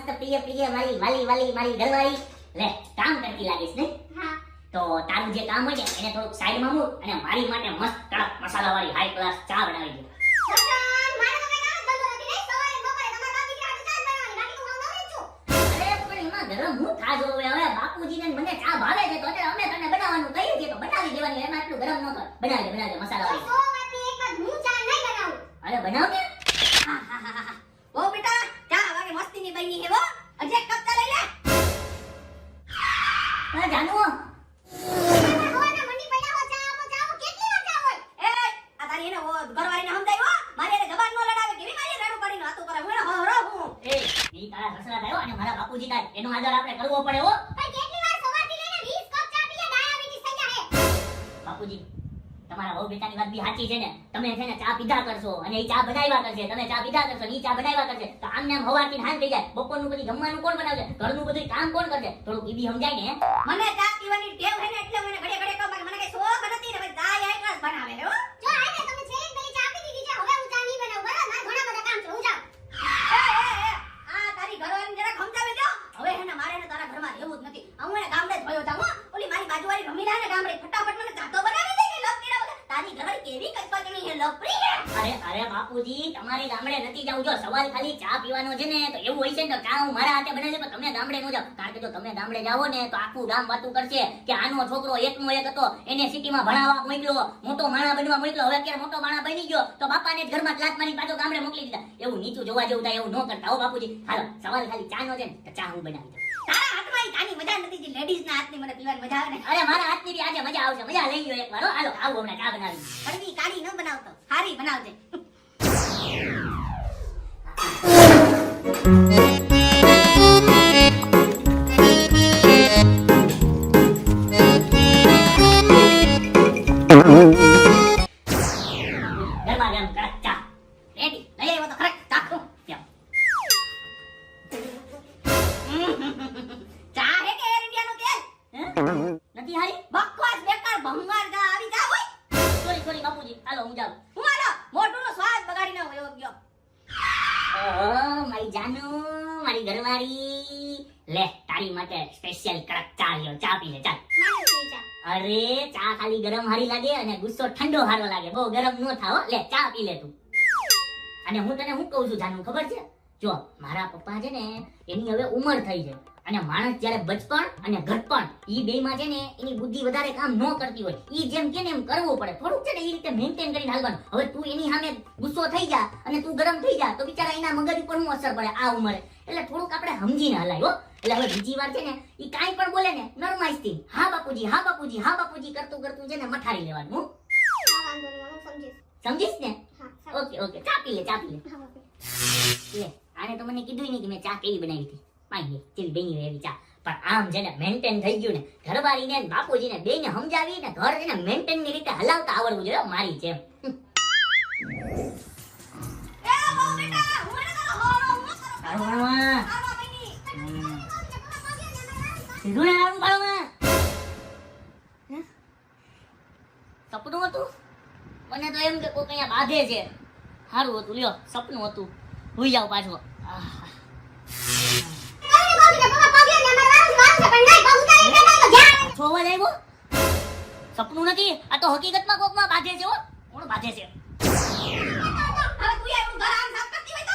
મસ્ત પ્રિય પ્રિય મારી વાલી વાલી મારી ઘરવાળી લે કામ કરતી લાગીશ ને? હા. તો તારું જે કામ હોય ને એને થોડુંક સાઈડમાં મૂક અને મારી માટે મસ્ત કડક મસાલાવાળી હાઈ ક્લાસ ચા બનાવી દે. સસન, મારે તો કઈ કામ જ ધંધો નથી નહીં. સવારે ને બપોરે તમારા બાપ દીકરા હાટુ ચા જ બનાવવાની. બાકી તો હું નવરી જ છું. અરે પણ એમાં ગરમ હું થાજો હવે બાપુજીને ને મને ચા ભાવે છે તો અત્યારે અમે તને બનાવવાનું કહીએ છીએ તો બનાવી દેવાની. એમાં એટલું ગરમ ન કર. બનાવી દે તો મસાલાવાળી. 100 વાતની એક વાત હું ચા નહીં બનાવું. અરે બનાવ ને. ઓ બેટા ચા વાગે મસ્તીની બની હે વો અજે કપ ચા લઈ લે. અરે જાનુ હવાના મંડી પડ્યા હો ચા આપો ચા આપો કેટલી વાર ચા હોય? એ આ તારી એને ઓ ઘરવાળીને સમજાય હો મારી એને જબાન નો લડાવે કેવી મારી રાડું પાડીને વાતો કરે હું એને હરો હું. એ ઈ તારા સસરા થયો અને મારા બાપુજી થાય એનો આદર આપણે કરવો પડે હો. પણ કેટલી વાર સવારથી લઈને 20 કપ ચા પીએ ડાયાબિટીસ થઈ જાય. બાપુજી તમારા વહુ બેટાની વાત બી સાચી છે ને. તમે છે ને ચા પીધા કરશો અને ઈ ચા બનાવ્યા કરશે. તમે ચા પીધા કરશો ને ઈ ચા બનાવ્યા કરશે તો આમ ને આમ હવારથી હાંજ થઈ જાય. બપોરનું બધી જમવાનું કોણ બનાવશે? ઘરનું બધું કામ કોણ કરશે? થોડુંક ઈ બી સમજાય ને. મને ચા પીવાની ટેવ હે ને એટલે મને ઘડે ઘડે કહું મને કઈ શોખ નથી ને ભાઈ ચા એક ગ્લાસ બનાવે હે હો. જો આને તમે છેલ્લે પેલી ચા પી દીધી છે હવે હું ચા નહીં બનાવું બરાબર મારે ઘણા બધા કામ છે હું જાઉં. એ આ તારી ઘરવાળીને જરા સમજાવી દો. હવે હે ને મારે ને તારા ઘરમાં રહેવું જ નથી. હું એને ગામડે જ ભયો જાઉં હો. ઓલી મારી બાજુવાળી રમીલા ને ગામડે ફટાફટ મને ચા તો બનાવી દે ને લપ કર્યા વગર. તારી ઘરવાળી કેવી કચકચની હે લપરી હે. અરે બાપુજી તમારી ગામડે નથી જાવ. જો સવાલ ખાલી ચા પીવાનો છે ને તો એવું હોય છે ને તો ચા હું મારા હાથે બનાવી દે પણ તમે ગામડે ન જાવ. કારણ કે જો તમે ગામડે જાઓ ને તો આખું ગામ વાતું કરશે કે આનો છોકરો એકનો એક હતો એને સિટીમાં ભણાવવા મોકલ્યો મોટો માણા બનવા મોકલ્યો હવે અત્યારે મોટો માણા બની ગયો તો બાપાને જ ઘરમાં લાત મારી પાછો ગામડે મોકલી દીધા. એવું નીચું જોવા જેવું થાય એવું ન કરતા હો બાપુજી. હાલો સવાલ ખાલી ચા નો છે ને તો ચા હું બનાવી દઉં. તારા હાથમાં ઈ ચાની મજા નથી જે લેડીઝ ના હાથની મને પીવાની મજા આવે ને. અરે મારા હાથની બી આજે મજા આવશે. મજા લઈ લ્યો એકવાર હો. હાલો આવું હમણાં ચા બનાવી. હળવી કાળી ન બનાવતો હારી બનાવજે. ગરમા ગરમ કડક ચા રેડી લઈ આવ્યો તો ખરેખર ચાખું. લ્યો. ચા હે કે એર ઇન્ડિયાનું તેલ હે? નથી હારી? બકવાસ બેકાર ભંગાર ચા આવી જા હોય. સોરી બાપુજી. હાલો હું જાઉં. હું આલો મોઢુંનો સ્વાદ બગાડી ન હોય ગયો. ઓહો મારી જાનુ મારી ઘરવાળી લે તારી માટે સ્પેશિયલ કડક ચા લ્યો. ચા પી લે ચાલ. મારે પીવી ચા. અરે ચા ખાલી ગરમ હારી લાગે અને ગુસ્સો ઠંડો હારો લાગે. બહુ ગરમ ન થાવ. લે ચા પી લે તું. અને હું તને શું કહું છું જાનુ ખબર છે? જો મારા પપ્પા છે ને એની હવે ઉંમર થઈ છે અને માણસ જ્યારે બચપણ અને ઘટપણ ઈ બેયમાં છે ને એની બુદ્ધિ વધારે કામ ન કરતી હોય. ઈ જેમ કે ને એમ કરવું પડે. થોડુંક છે ને ઈ રીતે મેન્ટેન કરીને હાલવાનું. હવે તું એની સામે ગુસ્સો થઈ જા અને તું ગરમ થઈ જા તો બિચારા એના મગજ ઉપર શું અસર પડે આ ઉંમરે. એટલે થોડુંક આપણે સમજીને હલાય હો. એટલે હવે બીજી વાર છે ને ઈ કાંઈ પણ બોલે ને નરમાઈથી હા બાપુજી હા બાપુજી હા બાપુજી કરતું કરતું છે ને મઠારી લેવાનું. હું હા વાંધો નહીં હું સમજીશ. સમજીશ ને? હા સારું. ઓકે ચા પી લે ચા પી લે. હા બાપુ. લે આને તો મને કીધું નહીં કે મેં ચા કેવી બનાવી હતી. પાઈ ચીલ બેની હોય એવી ચા. પણ આમ છે ને મેન્ટેન થઈ ગયું ને ઘરવાળીને ને બાપુજીને બેયને સમજાવી ને ઘર છે ને મેન્ટેન ની રીતે હલાવતા આવડવું જોઈએ હો, મારી જેમ. એ બહુ બેટા હું એને તારો હોરો હું કરો. તારું ભણવા. આવો બેની. સીધું ને તારું ભણવા. હે? સપનું હતું? મને તો એમ કે કોક અહીંયા બાંધે છે. સારું હતું લ્યો સપનું હતું. ભૂઈ જાવ પાછો. છો અવાજ આવ્યો? સપનું નથી આ તો હકીકતમાં કોકમાં બાંધે છે હો. કોણ બાંધે છે? હવે તું એનું ઘર આમ સાફ કરતી હોય તો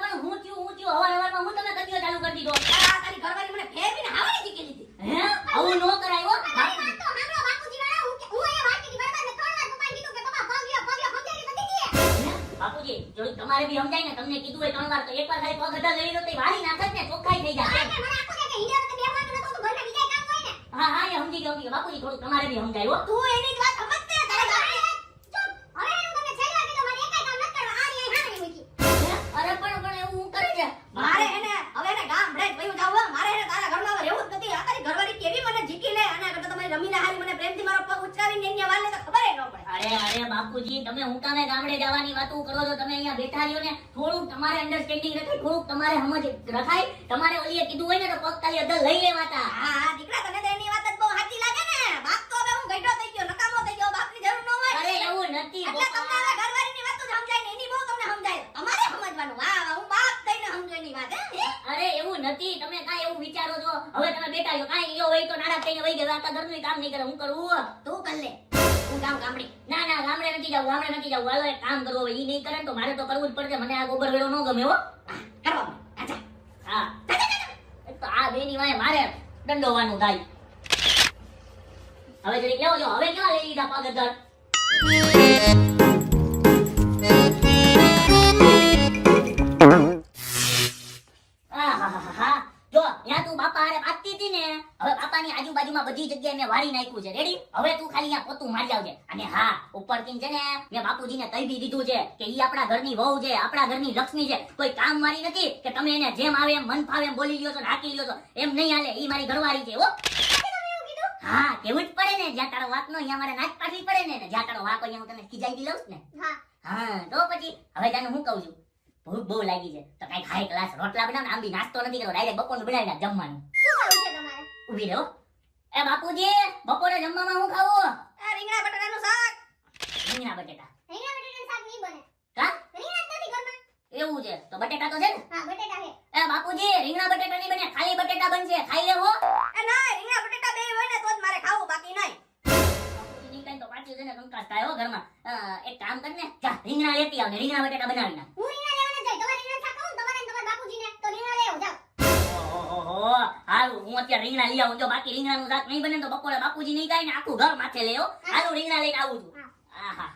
પણ હું થયું હવારમાં હું તમે કતિયો ચાલુ કરી દીધો. આ તારી ઘરવાળી મને ફેરવીને હાવડી જીકી લીધી. હે આવું નો કરાય હો. બાપુજી જો તમારે બી સમજાય ને તમને કીધું હોય 3 વાર તો એકવાર ખાલી પગ અડા લઈ લો તો વાળી નાખત ને ચોખ્ખાઈ થઈ જાય. હા એ સમજી ગયો બાપુજી થોડું તમારે બી સમજાય હો. તું એની જ વાત સમજતે તારી ઘરવાળી અરે પણ એવું હું કરે છે મારે એને હવે એને ગામડે જ વયું જાવ મારે એને તારા ઘરમાં રહેવું જ નથી. આ તારી ઘરવાળી કેવી મને જીકી લે આના કરતા તમારી રમીલા હારી મને પ્રેમથી મારો પગ ઉચકાવીને એની વાલે તો ખબર ન પડે. અરે બાપુજી તમે હું કામે ગામડે જવાની વાતો કરો છો? તમે અહીંયા બેઠા રહ્યો ને થોડુંક તમારે અન્ડરસ્ટેન્ડિંગ રખાય થોડુંક તમારે સમજ રખાય. તમારે ઓલીએ કીધું હોય ને તો પગ તાલી અદલ લઈ લેવાતા. હા દીકરા તને તો એની વાત જ બહુ સાચી લાગે ને. બાપ તો હવે હું ગઈઢો થઈ ગયો નકામો થઈ ગયો બાપની જરૂર ન હોય. અરે એવું નથી એટલે તમને હવે ઘરવાળીની વાતો સમજાય ને એની બહુ તમને સમજાય. તમારે સમજવાનું. વાહ હું બાપ થઈને સમજો એની વાત હે. અરે એવું નથી. તમે કાંઈ એવું વિચારો છો? હવે તમે બેઠા છો કાંઈ યો હોય તો નારાજ થઈને વહી ગયા. આખા ઘરનું કામ નહીં કરે. હું કરું? તું કર લે હું જાઉં ગામડે. ના ના, ગામડે નથી જવું. હાલો એક કામ કરવું. હવે ઈ નહીં કરે ને તો મારે તો કરવું જ પડશે. મને આ ગોબર વેળો ન ગમે હો. કરવા આજા હા, એક તો આ બેની વાંહે મારે દંડોવાનું થાય. હવે જરીક લેવો જો. હવે કેવા લઈ લીધા પગદર? આહાહાહા. જો ત્યાં તું બાપા હારે બાંધતી હતી ને, હવે બાપાની આજુબાજુમાં બધી જગ્યાએ મેં વાળી નાખ્યું છે. રેડી? હવે તું ખાલી અહીંયા પોતું મારી આવજે. અને હા, ઉપરથી છે ને મેં બાપુજીને કહી બી દીધું છે કે ઈ આપણા ઘરની વહુ છે, આપણા ઘરની લક્ષ્મી છે. કોઈ કામ વાળી નથી કે તમે એને જેમ આવે એમ મન ફાવે એમ બોલી લ્યો છો ને હાકી લ્યો છો. એમ નહીં હાલે. ઈ મારી ઘરવાળી છે હો. હા, કેવું જ પડે ને. જ્યાં તારો વાંક નો અહીંયા મારે નાચ પાડવી પડે ને. જ્યાં તારો વાંક હોય હું તને ખીજાઈ લઉં ને. હા હા, તો પછી હવે તને હું કહું છું, ભૂખ બહુ લાગી છે તો કઈક હાઈ ક્લાસ રોટલા બનાવ ને. આમ બી નાસ્તો નથી કરવો, ડાયરેક્ટ બપોરનું બનાવી નાખ જમવાનું. શું કરવું છે તમારે? ઊભી રહો. એ બાપુજી, બપોરે જમવામાં હું ખાવું? આ રીંગણા બટાટાનું શાક. રીંગણા બટેટા. રીંગણા બટેટાનું શાક નહીં બને. કા? રીંગણા જ નથી ઘરમાં. એવું છે તો બટેટા તો છે ને? હા બટેટા છે. એ બાપુજી, રીંગણા બટેટા નહીં બને, ખાલી બટેટા બનશે. ખાઈ લેવો. એ ના રીંગણા બટાટા બે હોય ને તો જ મારે ખાવું બાકી નહીં. બાપુજી ની કઈ તો પાછું છે ને કંકાસ થાય હો ઘરમાં. એક કામ કર ને, જા રીંગણા લેતી આવ ને રીંગણા બટેટા બનાવી નાખ. હું રીંગણા લેવા ન જાય. તમારે રીંગણા શાક ખાવું ને તમારે ને તમારા બાપુજીને તો રીંગણા લેવો જાઓ. ઓહો, હારું હું અત્યારે રીંગણા લઈ આવું. જો બાકી રીંગણાનું શાક નહીં બને તો બપોરે બાપુજી નહીં ખાય ને આખું ઘર માથે લે હો. હારું રીંગણા લઈને આવું છું. આહા.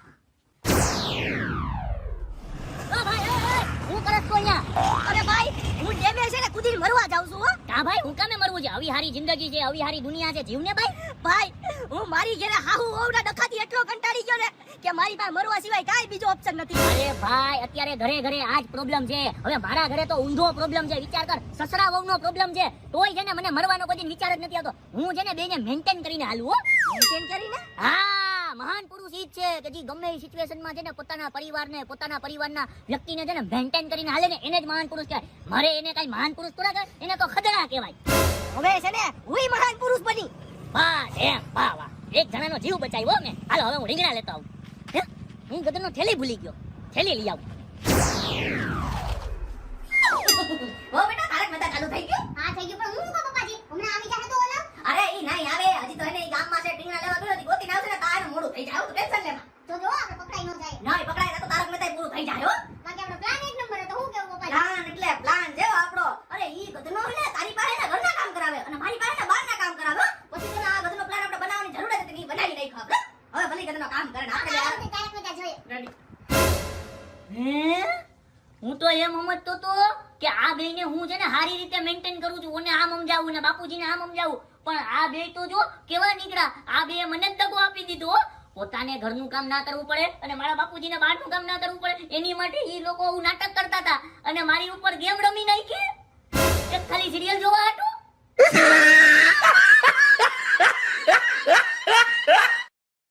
ઓ ભાઈ, ઓય, હું કરસ તો અહીંયા? અરે ભાઈ હું ડેમે છે ને કૂદીને મરવા જાઉં છું હો. કા ભાઈ, હું કામે મરવું છે? આવી હારી જિંદગી છે, આવી હારી દુનિયા છે, જીવને ભાઈ. ભાઈ હું મારી ઘરે હાહુ ઓવડા ડખાથી એટલો કંટાળી ગયો ને કે મારી પાસે મરવા સિવાય કાંઈ બીજો ઓપ્શન નથી. અરે ભાઈ, અત્યારે ઘરે ઘરે આ જ પ્રોબ્લેમ છે. હવે મારા ઘરે તો ઊંધો પ્રોબ્લેમ છે. વિચાર કર, સસરા વહુનો પ્રોબ્લેમ છે. તોય છે ને મને મરવાનો કોઈ દિન વિચાર જ નથી આવતો. હું છે ને બેને મેન્ટેન કરીને હાલું હો. મેન્ટેન કરીને હા, મહાન પુરુષ ઈ જ છે કે જે ગમે એ સિચ્યુએશનમાં છે ને પોતાના પરિવારને, પોતાના પરિવારના વ્યક્તિને છે ને મેન્ટેન કરીને હાલે ને એને જ મહાન પુરુષ કહેવાય. મારે એને કઈ મહાન પુરુષ થોડા કહેવાય, એને તો ખદડા કહેવાય. હવે છે ને હુંય મહાન પુરુષ બની. વાહ એમ, વાહ વાહ, એક જણાનો જીવ બચાવ્યો મેં. હાલો હવે હું રીંગણા લેતો આવું. હે, હું ગધેડનો થેલી ભૂલી ગયો. થેલી લઈ આવું. હો બેટા તારક મહેતા ચાલુ થઈ ગયું. હા થઈ ગયું પણ હું કહું પપ્પાજી હમણાં આવી જાહે તો ઓલા. અરે ઈ નહીં આવે હજી તો એને ઈ ગામમાં છે ટીંગણા લેવા ગયો હતી ગોતીને આવશે ને તારે મોડું થઈ જાય. આવું તો ટેન્શન લેમાં. જો આપણે પકડાઈ ન જાય. નહીં પકડાય તો તારક મહેતા પૂરું થઈ જાય હો. બાકી આપણો પ્લાન એક નંબર હતો. હું કેવું પપ્પાજી? પ્લાન એટલે પ્લાન છે આપણો. અરે ઈ ગધનો હોય ને તારી પાસે ને ઘરના કામ કરાવે અને મારી પાસે ને બહારના કામ કરાવે હો. પછી તો આ ગધનો પ્લાન આપણે બનાવવાની જરૂર જ નથી. બનાવી નાખ્યો આપણે. હવે ભલે ગધનો કામ કરે ને આપણે આપણે તારક મહેતા જોઈએ. હે, હું તો એમ સમજતો તો કે આ બેયને હું છે ને સારી રીતે મેન્ટેન કરું છું. ઓને આમ સમજાવું ને બાપુજીને આમ સમજાવું. પણ આ બે તો જો કેવા નીકળ્યા. આ બે મને જ દગો આપી દીધો હો. પોતાને ઘરનું કામ ના કરવું પડે અને મારા બાપુજીને બહારનું કામ ના કરવું પડે એની માટે ઈ લોકો આવું નાટક કરતા હતા અને મારી ઉપર ગેમ રમી નાખી. એક ખાલી સિરિયલ જોવા હતું.